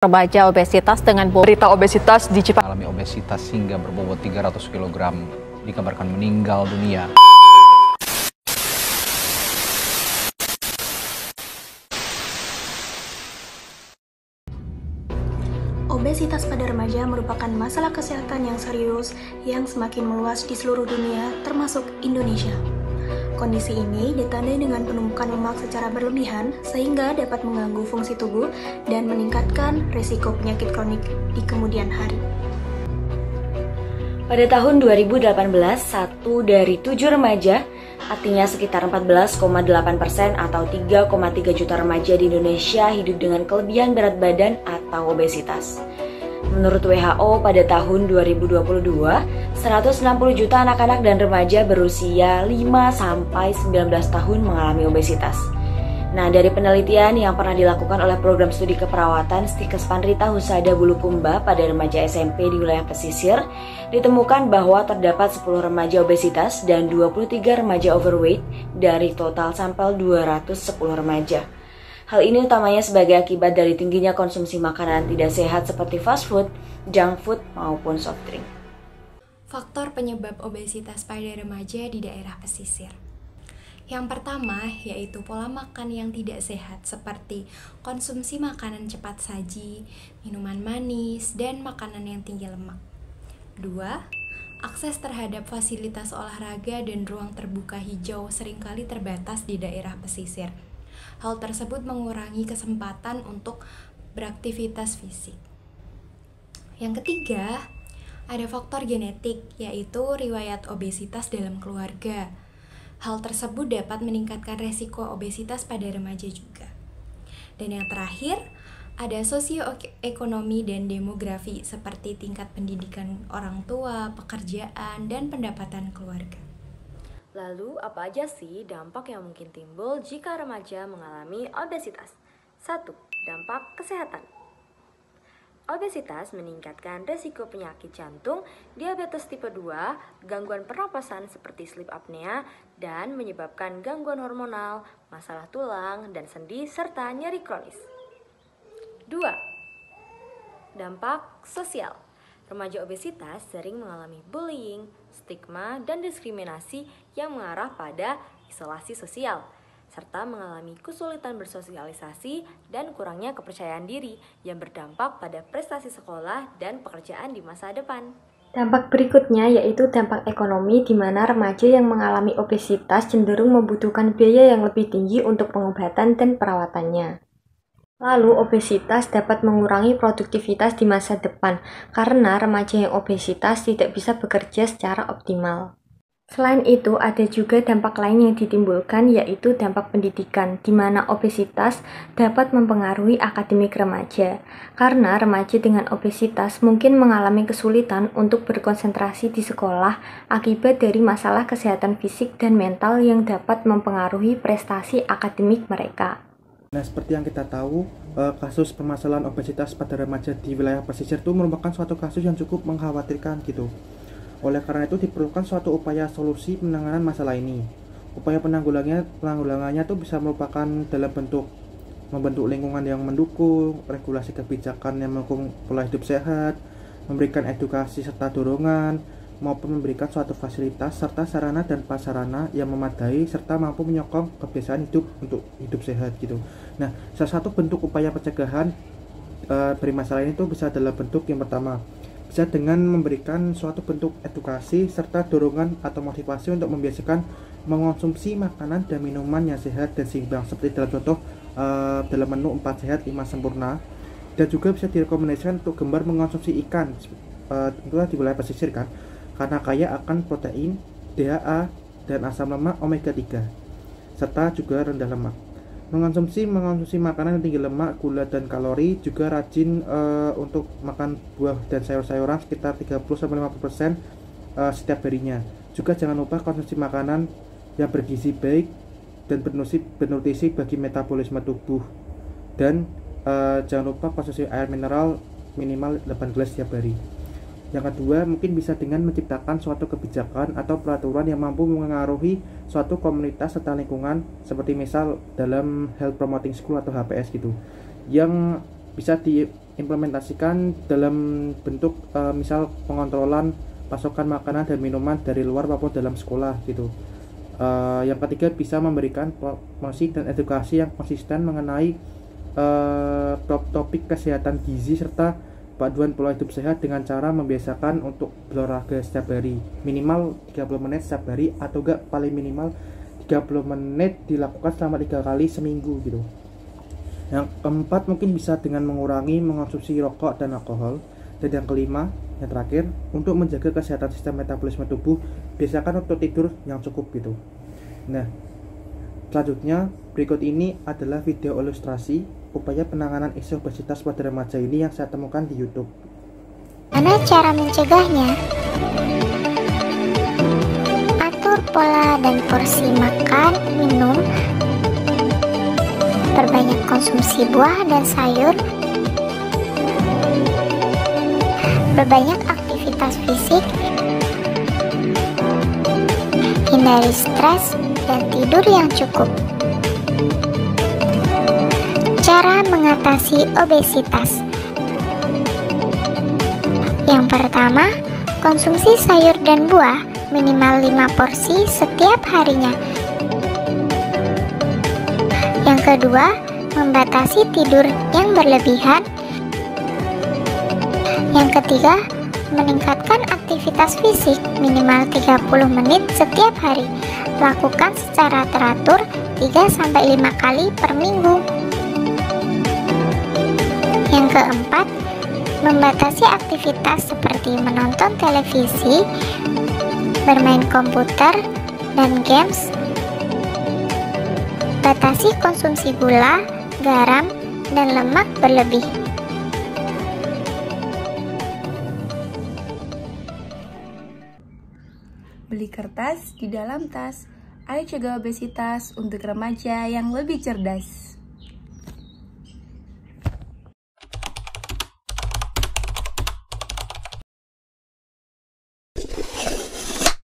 Remaja obesitas dengan berita obesitas di Cipatat. Mengalami obesitas hingga berbobot 300 kg, dikabarkan meninggal dunia. Obesitas pada remaja merupakan masalah kesehatan yang serius yang semakin meluas di seluruh dunia, termasuk Indonesia. Kondisi ini ditandai dengan penumpukan lemak secara berlebihan sehingga dapat mengganggu fungsi tubuh dan meningkatkan risiko penyakit kronik di kemudian hari. Pada tahun 2018, 1 dari 7 remaja, artinya sekitar 14,8% atau 3,3 juta remaja di Indonesia hidup dengan kelebihan berat badan atau obesitas. Menurut WHO, pada tahun 2022, 160 juta anak-anak dan remaja berusia 5-19 tahun mengalami obesitas. Nah, dari penelitian yang pernah dilakukan oleh program studi keperawatan Stikes Panrita Husada Bulukumba pada remaja SMP di wilayah pesisir, ditemukan bahwa terdapat 10 remaja obesitas dan 23 remaja overweight dari total sampel 210 remaja. Hal ini utamanya sebagai akibat dari tingginya konsumsi makanan tidak sehat seperti fast food, junk food, maupun soft drink. Faktor penyebab obesitas pada remaja di daerah pesisir. Yang pertama yaitu pola makan yang tidak sehat seperti konsumsi makanan cepat saji, minuman manis, dan makanan yang tinggi lemak. 2. Akses terhadap fasilitas olahraga dan ruang terbuka hijau seringkali terbatas di daerah pesisir. Hal tersebut mengurangi kesempatan untuk beraktivitas fisik. Yang ketiga, ada faktor genetik, yaitu riwayat obesitas dalam keluarga. Hal tersebut dapat meningkatkan resiko obesitas pada remaja juga. Dan yang terakhir, ada sosioekonomi dan demografi seperti tingkat pendidikan orang tua, pekerjaan, dan pendapatan keluarga. Lalu, apa aja sih dampak yang mungkin timbul jika remaja mengalami obesitas? 1. Dampak kesehatan. Obesitas meningkatkan resiko penyakit jantung, diabetes tipe 2, gangguan pernapasan seperti sleep apnea, dan menyebabkan gangguan hormonal, masalah tulang dan sendi, serta nyeri kronis. 2. Dampak sosial. Remaja obesitas sering mengalami bullying, stigma, dan diskriminasi yang mengarah pada isolasi sosial, serta mengalami kesulitan bersosialisasi dan kurangnya kepercayaan diri yang berdampak pada prestasi sekolah dan pekerjaan di masa depan. Dampak berikutnya yaitu dampak ekonomi, di mana remaja yang mengalami obesitas cenderung membutuhkan biaya yang lebih tinggi untuk pengobatan dan perawatannya. Lalu, obesitas dapat mengurangi produktivitas di masa depan karena remaja yang obesitas tidak bisa bekerja secara optimal. Selain itu, ada juga dampak lain yang ditimbulkan, yaitu dampak pendidikan, di mana obesitas dapat mempengaruhi akademik remaja. Karena remaja dengan obesitas mungkin mengalami kesulitan untuk berkonsentrasi di sekolah akibat dari masalah kesehatan fisik dan mental yang dapat mempengaruhi prestasi akademik mereka. Nah, seperti yang kita tahu, kasus permasalahan obesitas pada remaja di wilayah pesisir itu merupakan suatu kasus yang cukup mengkhawatirkan gitu. Oleh karena itu diperlukan suatu upaya solusi penanganan masalah ini. Upaya penanggulangannya itu bisa merupakan dalam bentuk membentuk lingkungan yang mendukung, regulasi kebijakan yang mendukung pola hidup sehat, memberikan edukasi serta dorongan, maupun memberikan suatu fasilitas serta sarana dan prasarana yang memadai serta mampu menyokong kebiasaan hidup untuk hidup sehat gitu. Nah, salah satu bentuk upaya pencegahan dari masalah ini tuh bisa dalam bentuk yang pertama, bisa dengan memberikan suatu bentuk edukasi serta dorongan atau motivasi untuk membiasakan mengonsumsi makanan dan minuman yang sehat dan seimbang, seperti dalam contoh dalam menu 4 sehat 5 sempurna. Dan juga bisa direkomendasikan untuk gemar mengonsumsi ikan, tentunya di wilayah pesisir kan, karena kaya akan protein, DHA, dan asam lemak omega 3, serta juga rendah lemak. Mengonsumsi makanan yang tinggi lemak, gula, dan kalori, juga rajin untuk makan buah dan sayur-sayuran sekitar 30-50% setiap harinya. Juga jangan lupa konsumsi makanan yang bergizi baik dan bernutrisi bagi metabolisme tubuh. Dan jangan lupa konsumsi air mineral minimal 8 gelas setiap hari. Yang kedua, mungkin bisa dengan menciptakan suatu kebijakan atau peraturan yang mampu mengaruhi suatu komunitas serta lingkungan, seperti misal dalam Health Promoting School atau HPS gitu, yang bisa implementasikan dalam bentuk misal pengontrolan pasokan makanan dan minuman dari luar maupun dalam sekolah gitu. Yang ketiga, bisa memberikan promosi dan edukasi yang konsisten mengenai topik kesehatan gizi serta panduan pola hidup sehat dengan cara membiasakan untuk berolahraga setiap hari minimal 30 menit setiap hari, atau enggak paling minimal 30 menit dilakukan selama 3 kali seminggu gitu. Yang keempat, mungkin bisa dengan mengurangi mengonsumsi rokok dan alkohol. Dan yang kelima, yang terakhir, untuk menjaga kesehatan sistem metabolisme tubuh, biasakan untuk tidur yang cukup gitu. Nah, selanjutnya berikut ini adalah video ilustrasi upaya penanganan isu obesitas pada remaja ini yang saya temukan di YouTube. Mana cara mencegahnya? Atur pola dan porsi makan, minum, perbanyak konsumsi buah dan sayur, berbanyak aktivitas fisik, hindari stres, dan tidur yang cukup. Cara mengatasi obesitas. Yang pertama, konsumsi sayur dan buah minimal 5 porsi setiap harinya. Yang kedua, membatasi tidur yang berlebihan. Yang ketiga, meningkatkan aktivitas fisik minimal 30 menit setiap hari. Lakukan secara teratur 3-5 kali per minggu. Yang keempat, membatasi aktivitas seperti menonton televisi, bermain komputer, dan games. Batasi konsumsi gula, garam, dan lemak berlebih. Beli kertas di dalam tas. Ayo cegah obesitas untuk remaja yang lebih cerdas.